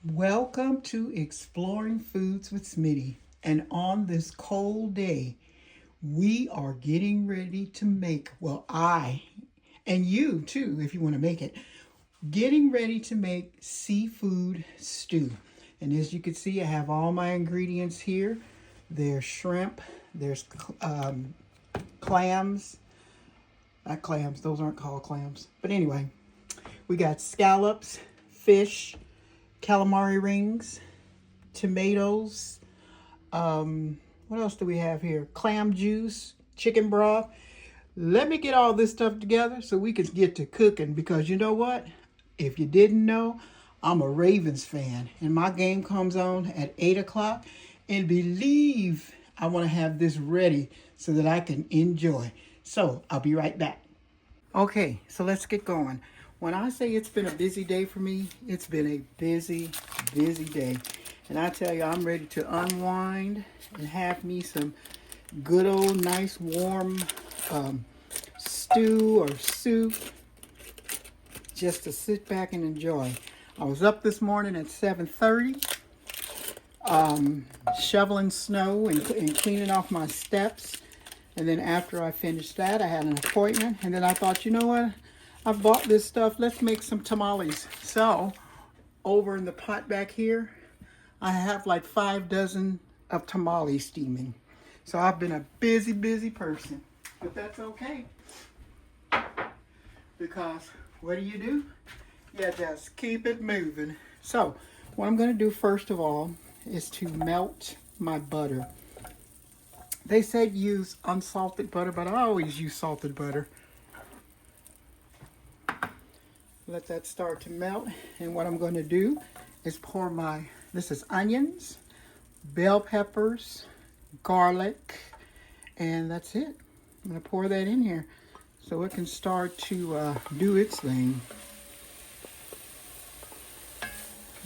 Welcome to Exploring Foods with Smitty. And on this cold day, we are getting ready to make, and you too, if you want to make it, getting ready to make seafood stew. And as you can see, I have all my ingredients here. There's shrimp, there's clams, not clams, those aren't called clams. But anyway, we got scallops, fish, calamari rings, tomatoes. What else do we have here? Clam juice, chicken broth. Let me get all this stuff together so we can get to cooking because you know what? If you didn't know, I'm a Ravens fan and my game comes on at 8 o'clock. And believe I want to have this ready so that I can enjoy. So I'll be right back. Okay, so let's get going. When I say it's been a busy day for me, it's been a busy, busy day. And I tell you, I'm ready to unwind and have me some good old nice warm stew or soup just to sit back and enjoy. I was up this morning at 7:30, shoveling snow and cleaning off my steps. And then after I finished that, I had an appointment. And then I thought, you know what? I bought this stuff. Let's make some tamales. So over in the pot back here, I have like 5 dozen of tamales steaming. So I've been a busy, busy person. But that's okay. Because what do? You just keep it moving. So what I'm going to do first of all is to melt my butter. They said use unsalted butter, but I always use salted butter. Let that start to melt. And what I'm going to do is pour this is onions, bell peppers, garlic, and that's it. I'm going to pour that in here so it can start to do its thing.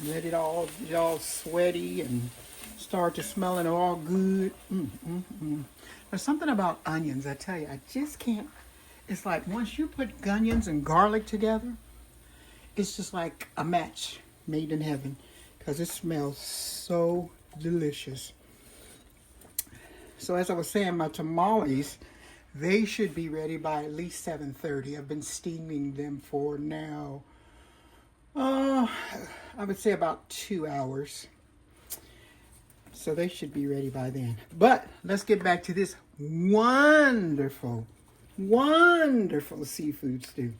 Let it all get all sweaty and start to smelling all good. There's something about onions, I tell you, I just can't. It's like once you put onions and garlic together, it's just like a match made in heaven because it smells so delicious. So as I was saying, my tamales, they should be ready by at least 7:30. I've been steaming them for now, I would say about 2 hours. So they should be ready by then. But let's get back to this wonderful, wonderful seafood stew.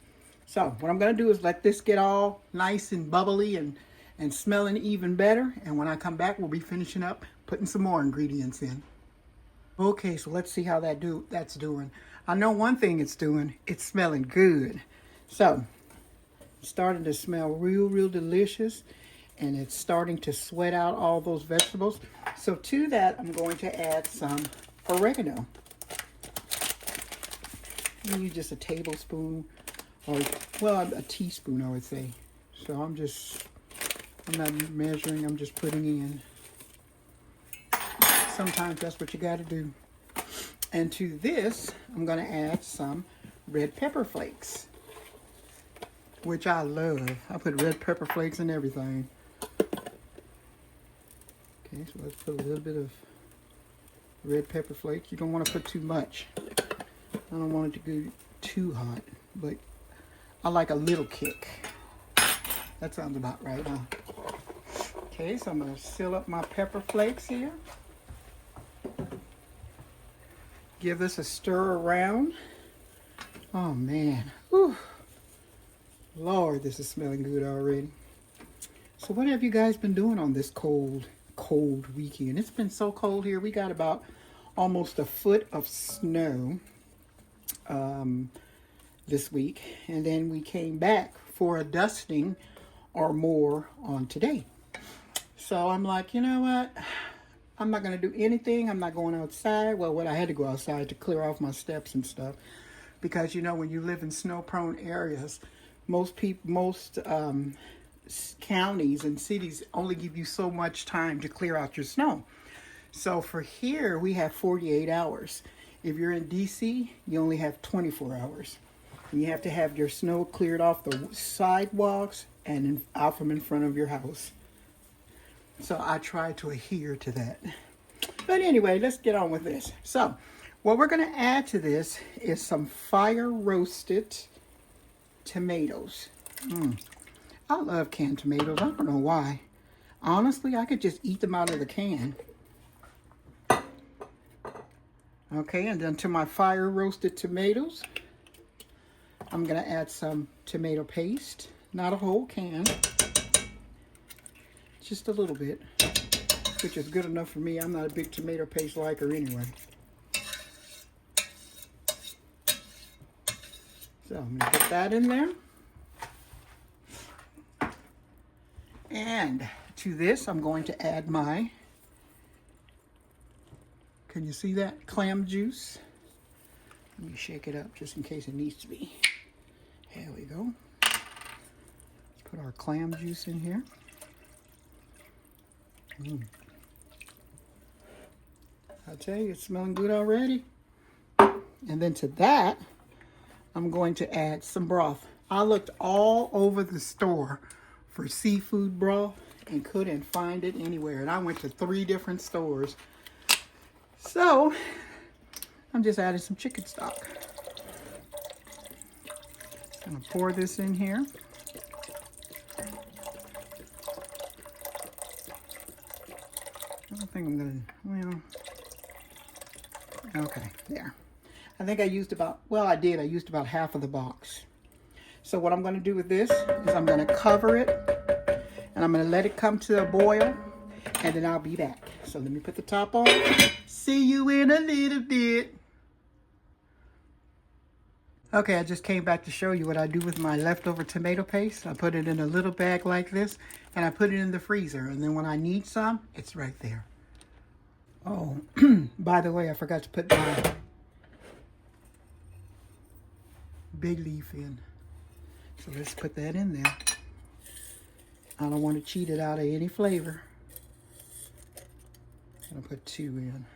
So what I'm going to do is let this get all nice and bubbly and smelling even better. And when I come back, we'll be finishing up putting some more ingredients in. Okay, so let's see how that's doing. I know one thing it's doing. It's smelling good. So it's starting to smell real, real delicious. And it's starting to sweat out all those vegetables. So to that, I'm going to add some oregano. Maybe just a tablespoon, or a teaspoon, I would say. So I'm not measuring, I'm just putting in. Sometimes that's what you got to do. And to this, I'm going to add some red pepper flakes, which I love. I put red pepper flakes in everything. Okay, so let's put a little bit of red pepper flakes. You don't want to put too much. I don't want it to go too hot, but I like a little kick. That sounds about right, huh? Okay, so I'm going to seal up my pepper flakes here. Give this a stir around. Oh man, whew. Lord, this is smelling good already. So what have you guys been doing on this cold weekend? It's been so cold here. We got about almost a foot of snow this week. And then we came back for a dusting or more on today. So I'm like, you know what? I'm not going to do anything. I'm not going outside. Well, I had to go outside to clear off my steps and stuff. Because, when you live in snow-prone areas, most counties and cities only give you so much time to clear out your snow. So for here, we have 48 hours. If you're in DC, you only have 24 hours. And you have to have your snow cleared off the sidewalks and out from in front of your house. So I try to adhere to that. But anyway, let's get on with this. So what we're going to add to this is some fire roasted tomatoes. I love canned tomatoes. I don't know why. Honestly, I could just eat them out of the can. Okay, and then to my fire roasted tomatoes, I'm going to add some tomato paste. Not a whole can. Just a little bit, which is good enough for me. I'm not a big tomato paste liker anyway. So I'm going to put that in there. And to this, I'm going to add my, can you see that? Clam juice. Let me shake it up just in case it needs to be. There we go. Let's put our clam juice in here. I tell you, it's smelling good already. And then to that, I'm going to add some broth. I looked all over the store for seafood broth and couldn't find it anywhere. And I went to 3 different stores. So I'm just adding some chicken stock. I'm gonna pour this in here. I don't think I'm gonna, well, okay, there. I think I used about, well, I did. I used about half of the box. So what I'm going to do with this is I'm going to cover it and I'm going to let it come to a boil and then I'll be back. So let me put the top on. See you in a little bit. Okay, I just came back to show you what I do with my leftover tomato paste. I put it in a little bag like this and I put it in the freezer. And then when I need some, it's right there. Oh, by the way, I forgot to put my big leaf in. So let's put that in there. I don't want to cheat it out of any flavor. I'm gonna put 2 in.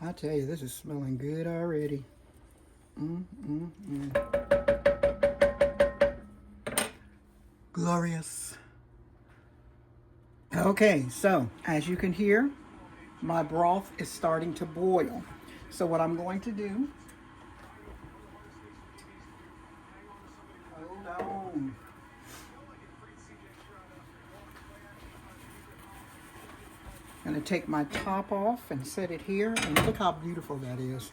I tell you, this is smelling good already. Glorious. Okay, so as you can hear, my broth is starting to boil. So what I'm going to do, hold on. I'm going to take my top off and set it here, and look how beautiful that is.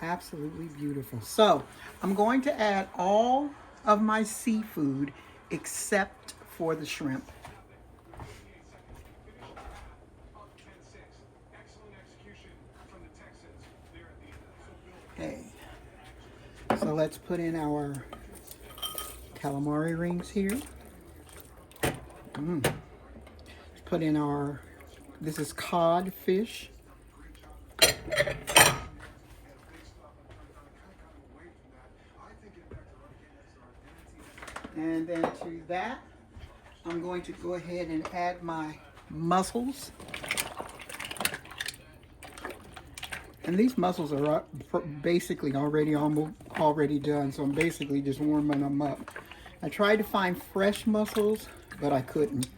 Absolutely beautiful. So I'm going to add all of my seafood except for the shrimp. Okay, so let's put in our calamari rings here. Let's put in our, this is cod fish. And then to that, I'm going to go ahead and add my mussels. And these mussels are basically already done, so I'm basically just warming them up. I tried to find fresh mussels, but I couldn't,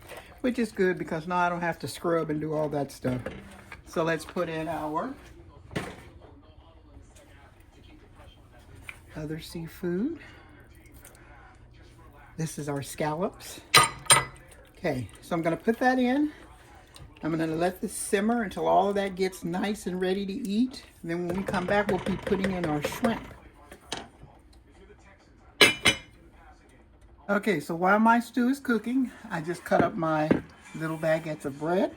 which is good because now I don't have to scrub and do all that stuff. So let's put in our other seafood. This is our scallops. Okay, so I'm going to put that in. I'm going to let this simmer until all of that gets nice and ready to eat. And then when we come back, we'll be putting in our shrimp. Okay, so while my stew is cooking, I just cut up my little baguettes of bread.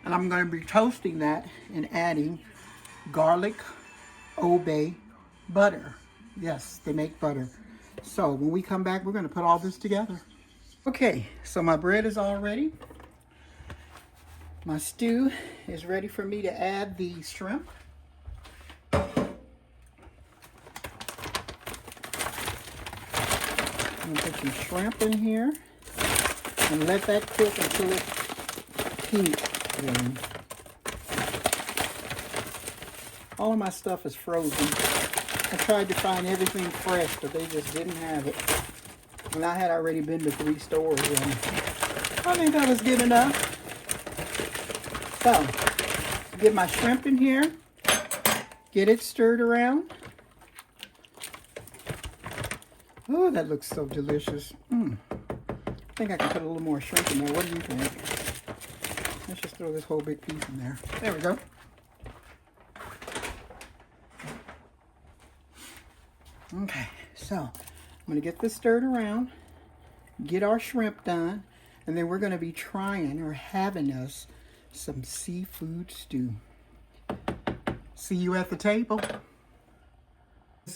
And I'm going to be toasting that and adding garlic obey butter. Yes, they make butter. So when we come back, we're going to put all this together. Okay, so my bread is all ready. My stew is ready for me to add the shrimp. I'm going to put some shrimp in here and let that cook until it's pink. All of my stuff is frozen. I tried to find everything fresh, but they just didn't have it. And I had already been to 3 stores, and I think that was good enough. So, get my shrimp in here. Get it stirred around. Oh, that looks so delicious. I think I can put a little more shrimp in there. What do you think? Let's just throw this whole big piece in there. There we go. Okay, so I'm going to get this stirred around, get our shrimp done, and then we're going to be trying or having us some seafood stew. See you at the table.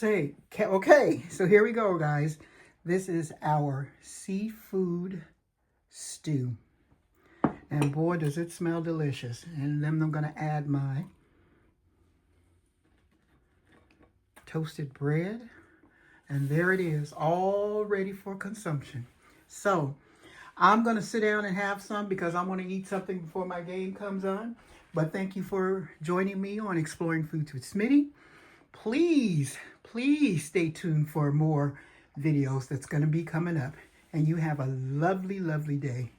Okay, so here we go, guys. This is our seafood stew. And boy, does it smell delicious. And then I'm going to add my toasted bread. And there it is, all ready for consumption. So, I'm going to sit down and have some because I want to eat something before my game comes on. But thank you for joining me on Exploring Foods with Smitty. Please stay tuned for more videos that's going to be coming up. And you have a lovely, lovely day.